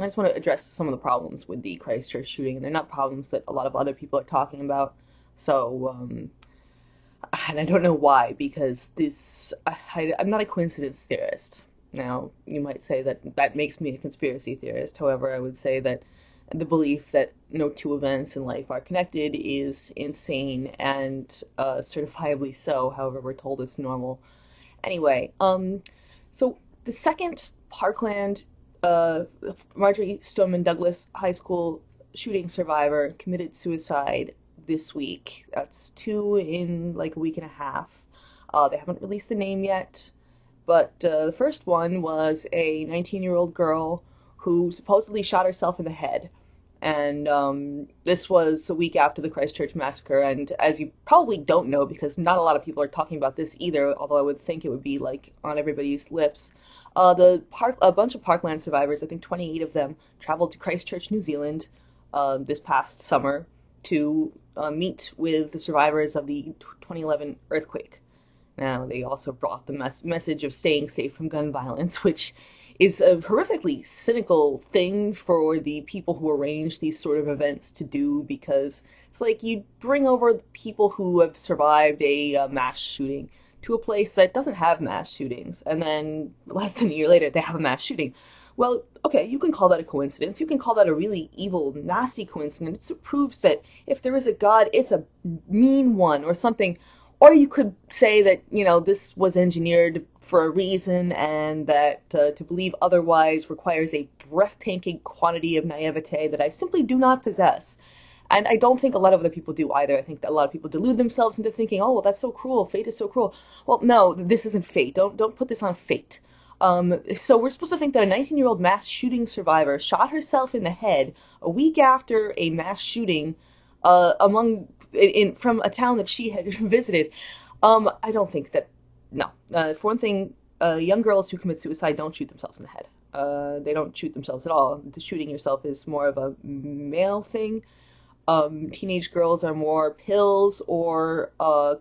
I just want to address some of the problems with the Christchurch shooting, and they're not problems that a lot of other people are talking about. So, and I don't know why, because I'm not a coincidence theorist. Now, you might say that that makes me a conspiracy theorist. However, I would say that the belief that no two events in life are connected is insane and certifiably so. However, we're told it's normal. Anyway, so the second Parkland Marjorie Stoneman Douglas High School shooting survivor committed suicide this week. That's two in like a week and a half. They haven't released the name yet, but the first one was a 19-year-old girl who supposedly shot herself in the head. And this was a week after the Christchurch massacre. And as you probably don't know, because not a lot of people are talking about this either, although I would think it would be like on everybody's lips, a bunch of Parkland survivors, I think 28 of them, traveled to Christchurch, New Zealand, this past summer to meet with the survivors of the 2011 earthquake. Now, they also brought the message of staying safe from gun violence, which is a horrifically cynical thing for the people who arrange these sort of events to do, because it's like you bring over people who have survived a mass shooting to a place that doesn't have mass shootings, and then less than a year later they have a mass shooting. Well, okay, you can call that a coincidence. You can call that a really evil, nasty coincidence. It proves that if there is a God, it's a mean one or something. Or you could say that, this was engineered for a reason, and that to believe otherwise requires a breathtaking quantity of naivete that I simply do not possess. And I don't think a lot of other people do either. I think that a lot of people delude themselves into thinking, oh, well, that's so cruel. Fate is so cruel. Well, no, this isn't fate. Don't put this on fate. So we're supposed to think that a 19-year-old mass shooting survivor shot herself in the head a week after a mass shooting from a town that she had visited. I don't think that. No. For one thing, young girls who commit suicide don't shoot themselves in the head. They don't shoot themselves at all. The shooting yourself is more of a male thing. Teenage girls are more pills or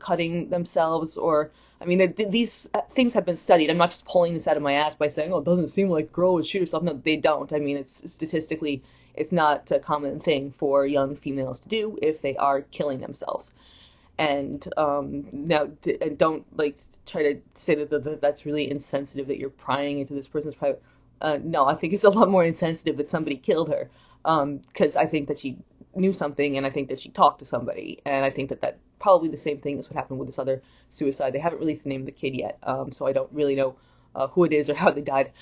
cutting themselves, or I mean, these things have been studied. I'm not just pulling this out of my ass by saying, oh, it doesn't seem like a girl would shoot herself. No, they don't. I mean, it's statistically, it's not a common thing for young females to do if they are killing themselves. And now, don't like try to say that that's really insensitive, that you're prying into this person's private. No, I think it's a lot more insensitive that somebody killed her, because I think that she knew something, and I think that she talked to somebody, and I think that probably the same thing is what happened with this other suicide. They haven't released the name of the kid yet, so I don't really know who it is or how they died.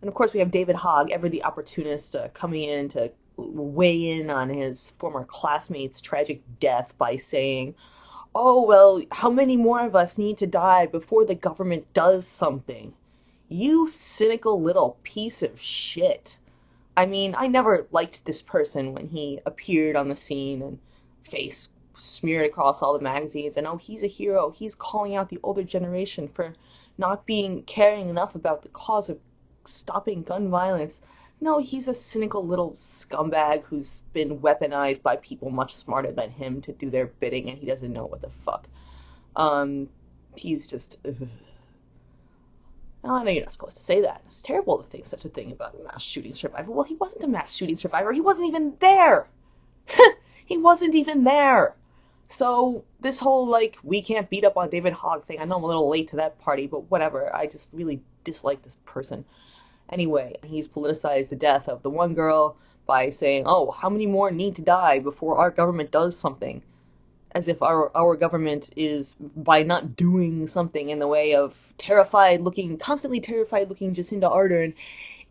And of course, we have David Hogg, ever the opportunist, coming in to weigh in on his former classmate's tragic death by saying, oh, well, how many more of us need to die before the government does something? You cynical little piece of shit. I mean, I never liked this person when he appeared on the scene and face smeared across all the magazines, and oh, he's a hero. He's calling out the older generation for not caring enough about the cause of stopping gun violence. No, he's a cynical little scumbag who's been weaponized by people much smarter than him to do their bidding, and he doesn't know what the fuck. He's just... Ugh. Oh, I know you're not supposed to say that. It's terrible to think such a thing about a mass shooting survivor. Well, he wasn't a mass shooting survivor. He wasn't even there. He wasn't even there. So this whole, like, we can't beat up on David Hogg thing, I know I'm a little late to that party, but whatever. I just really dislike this person. Anyway, he's politicized the death of the one girl by saying, oh, how many more need to die before our government does something? As if our government is, by not doing something in the way of constantly terrified looking Jacinda Ardern,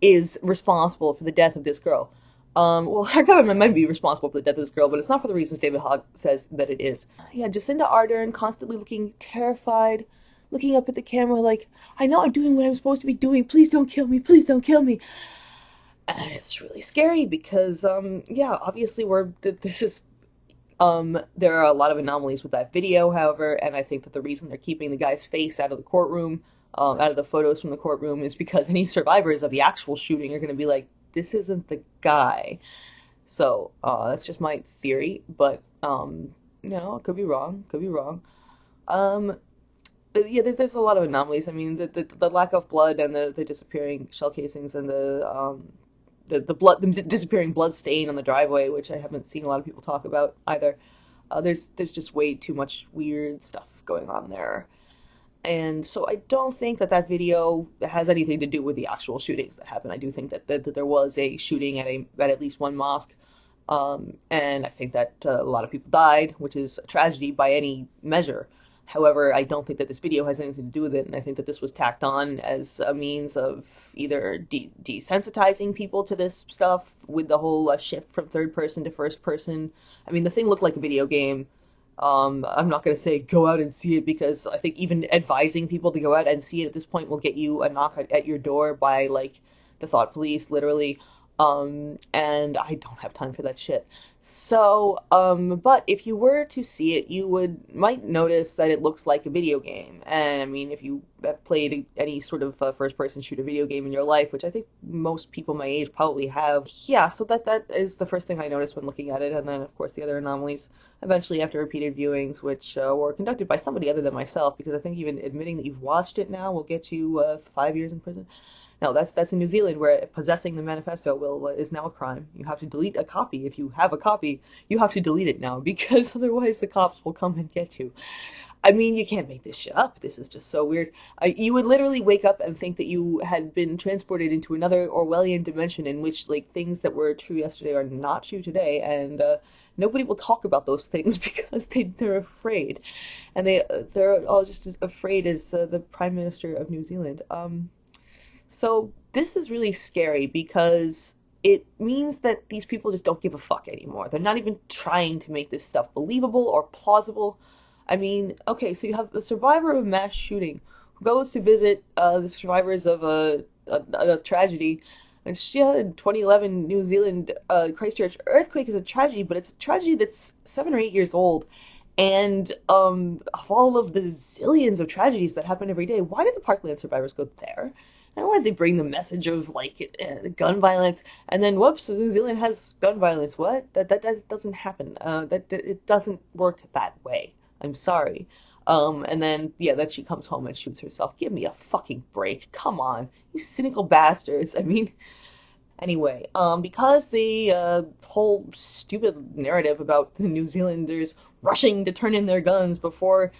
is responsible for the death of this girl. Well, our government might be responsible for the death of this girl, but it's not for the reasons David Hogg says that it is. Yeah, Jacinda Ardern constantly looking terrified, looking up at the camera like, I know I'm doing what I'm supposed to be doing, please don't kill me, please don't kill me. And it's really scary because, yeah, obviously there are a lot of anomalies with that video, however, and I think that the reason they're keeping the guy's face out of the courtroom, out of the photos from the courtroom, is because any survivors of the actual shooting are going to be like, this isn't the guy. So, that's just my theory, but, could be wrong, But yeah, there's a lot of anomalies. I mean, the lack of blood and the disappearing shell casings and the the disappearing blood stain on the driveway, which I haven't seen a lot of people talk about either. There's just way too much weird stuff going on there. And so I don't think that video has anything to do with the actual shootings that happened. I do think that there was a shooting at least one mosque, and I think that a lot of people died, which is a tragedy by any measure. However, I don't think that this video has anything to do with it, and I think that this was tacked on as a means of either desensitizing people to this stuff with the whole shift from third person to first person. I mean, the thing looked like a video game. I'm not going to say go out and see it, because I think even advising people to go out and see it at this point will get you a knock at your door by, like, the thought police, literally. And I don't have time for that shit. So, but if you were to see it, you might notice that it looks like a video game. And I mean, if you have played any sort of first-person shooter video game in your life, which I think most people my age probably have, yeah, so that is the first thing I noticed when looking at it. And then, of course, the other anomalies, eventually after repeated viewings, which were conducted by somebody other than myself, because I think even admitting that you've watched it now will get you 5 years in prison. No, that's in New Zealand, where possessing the manifesto is now a crime. You have to delete a copy. If you have a copy, you have to delete it now, because otherwise the cops will come and get you. I mean, you can't make this shit up. This is just so weird. You would literally wake up and think that you had been transported into another Orwellian dimension in which, like, things that were true yesterday are not true today, and nobody will talk about those things because they're afraid. And they're all just as afraid as the Prime Minister of New Zealand. So this is really scary, because it means that these people just don't give a fuck anymore. They're not even trying to make this stuff believable or plausible. I mean, okay, so you have the survivor of a mass shooting who goes to visit the survivors of a tragedy. And in 2011 New Zealand Christchurch earthquake is a tragedy, but it's a tragedy that's 7 or 8 years old. And of all of the zillions of tragedies that happen every day, why did the Parkland survivors go there? And why did they bring the message of, like, gun violence, and then whoops, New Zealand has gun violence? What? That doesn't happen. It doesn't work that way. I'm sorry. And then, yeah, then she comes home and shoots herself. Give me a fucking break. Come on, you cynical bastards. I mean, anyway, because the whole stupid narrative about the New Zealanders rushing to turn in their guns before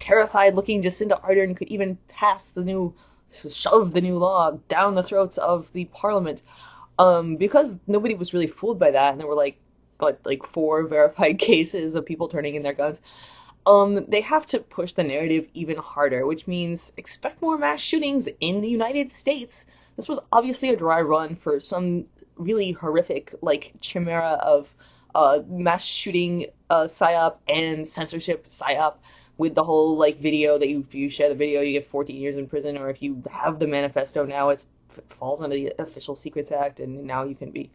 terrified-looking Jacinda Ardern could even shove the new law down the throats of the parliament, because nobody was really fooled by that, and there were like 4 verified cases of people turning in their guns. They have to push the narrative even harder, which means expect more mass shootings in the United States. This was obviously a dry run for some really horrific, like, chimera of mass shooting psyop and censorship psyop, with the whole, like, video that if you share the video, you get 14 years in prison, or if you have the manifesto now, it falls under the Official Secrets Act, and now you can be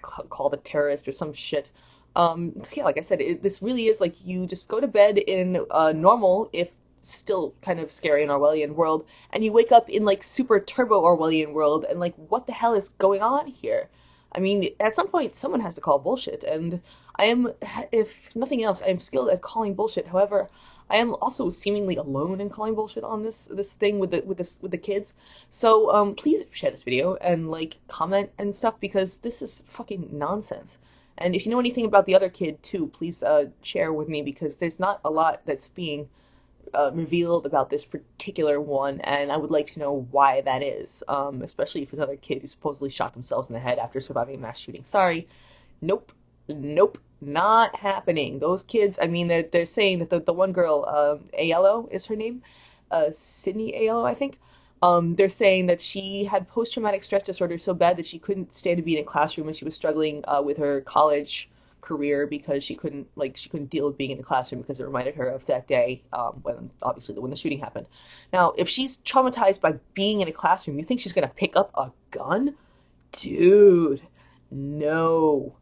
called a terrorist or some shit. Yeah, like I said, this really is like you just go to bed in a normal, if still kind of scary and Orwellian world, and you wake up in, like, super turbo Orwellian world, and, like, what the hell is going on here? I mean, at some point, someone has to call bullshit, and I am, if nothing else, I am skilled at calling bullshit. However, I am also seemingly alone in calling bullshit on this thing with the kids. So please share this video and, like, comment and stuff, because this is fucking nonsense. And if you know anything about the other kid too, please share with me, because there's not a lot that's being revealed about this particular one, and I would like to know why that is, especially if it's another kid who supposedly shot themselves in the head after surviving a mass shooting. Sorry. Nope, not happening. Those kids, I mean, they're saying that the one girl, Aiello is her name, Sydney Aiello, I think, they're saying that she had post-traumatic stress disorder so bad that she couldn't stand to be in a classroom, and she was struggling with her college career because she couldn't deal with being in a classroom, because it reminded her of that day when the shooting happened. Now, if she's traumatized by being in a classroom, you think she's gonna pick up a gun? Dude, no.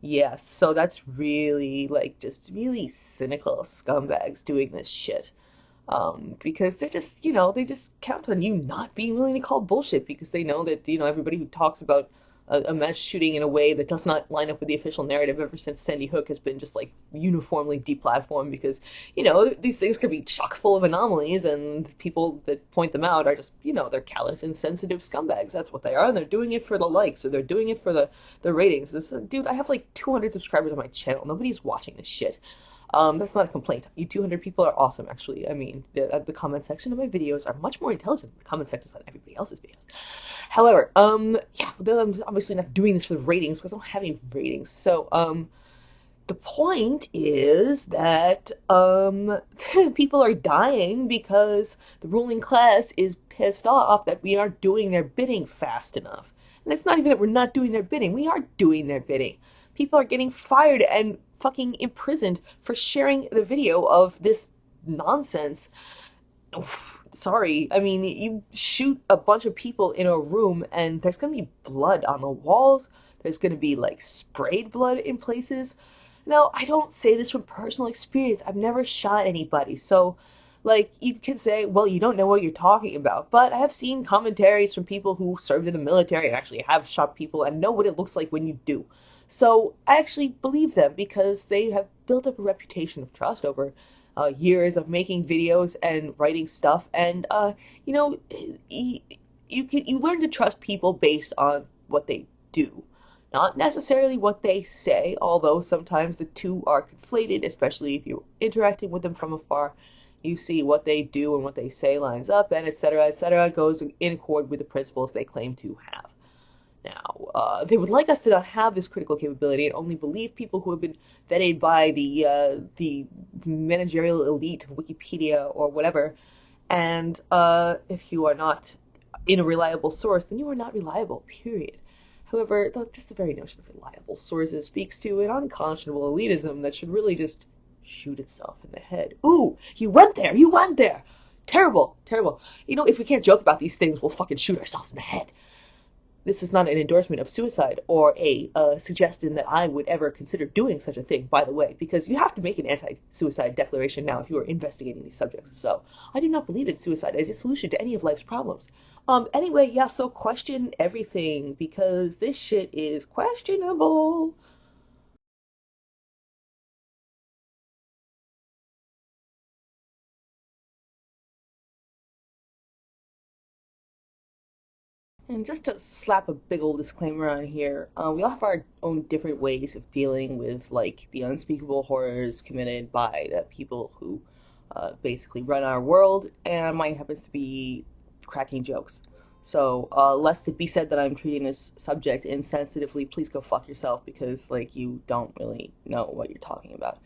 Yes, so that's really, like, just really cynical scumbags doing this shit. Because they're just, they just count on you not being willing to call bullshit, because they know that, everybody who talks about a mass shooting in a way that does not line up with the official narrative ever since SandyHook has been just like uniformly deplatformed because, these things could be chock full of anomalies and people that point them out are just, they're callous, insensitive scumbags. That's what they are. And they're doing it for the likes or they're doing it for the ratings. Dude, I have like 200 subscribers on my channel. Nobody's watching this shit. That's not a complaint. You 200 people are awesome, actually. I mean, the comment section of my videos are much more intelligent than the comment sections on everybody else's videos. However, I'm obviously not doing this for the ratings because I don't have any ratings. So, the point is that people are dying because the ruling class is pissed off that we aren't doing their bidding fast enough. And it's not even that we're not doing their bidding. We are doing their bidding. People are getting fired and fucking imprisoned for sharing the video of this nonsense. Sorry, I mean, you shoot a bunch of people in a room and there's gonna be blood on the walls. There's gonna be like sprayed blood in places. Now, I don't say this from personal experience. I've never shot anybody, so like you can say, well, you don't know what you're talking about. But I have seen commentaries from people who served in the military and actually have shot people and know what it looks like when you do. So I actually believe them because they have built up a reputation of trust over years of making videos and writing stuff. And, you learn to trust people based on what they do, not necessarily what they say, although sometimes the two are conflated, especially if you're interacting with them from afar. You see what they do and what they say lines up, and etc., goes in accord with the principles they claim to have. Now, they would like us to not have this critical capability and only believe people who have been vetted by the managerial elite of Wikipedia or whatever. And if you are not in a reliable source, then you are not reliable, period. However, just the very notion of reliable sources speaks to an unconscionable elitism that should really just shoot itself in the head. Ooh, you went there! You went there! Terrible, terrible. If we can't joke about these things, we'll fucking shoot ourselves in the head. This is not an endorsement of suicide or a suggestion that I would ever consider doing such a thing, by the way, because you have to make an anti-suicide declaration now if you are investigating these subjects. So I do not believe in suicide as a solution to any of life's problems. Anyway, yeah, so question everything because this shit is questionable. And just to slap a big old disclaimer on here, we all have our own different ways of dealing with like the unspeakable horrors committed by the people who basically run our world, and mine happens to be cracking jokes. So, lest it be said that I'm treating this subject insensitively, please go fuck yourself because like you don't really know what you're talking about.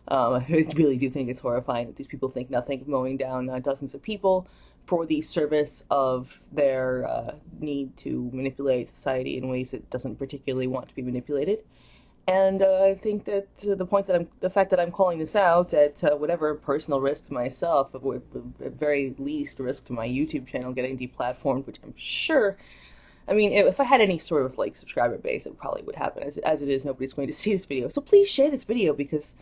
I really do think it's horrifying that these people think nothing of mowing down dozens of people for the service of their need to manipulate society in ways it doesn't particularly want to be manipulated. And I think that the fact that I'm calling this out at whatever personal risk to myself, at very least risk to my YouTube channel getting deplatformed, which I'm sure, I mean, if I had any sort of like subscriber base, it probably would happen. As it is, nobody's going to see this video. So please share this video because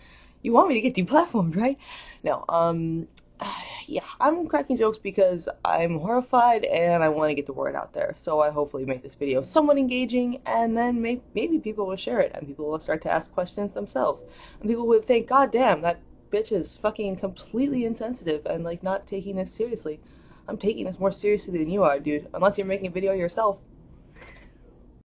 you want me to get deplatformed, right? No, yeah, I'm cracking jokes because I'm horrified and I want to get the word out there. So I hopefully make this video somewhat engaging, and then maybe people will share it and people will start to ask questions themselves. And people would think, God damn, that bitch is fucking completely insensitive and like not taking this seriously. I'm taking this more seriously than you are, dude. Unless you're making a video yourself.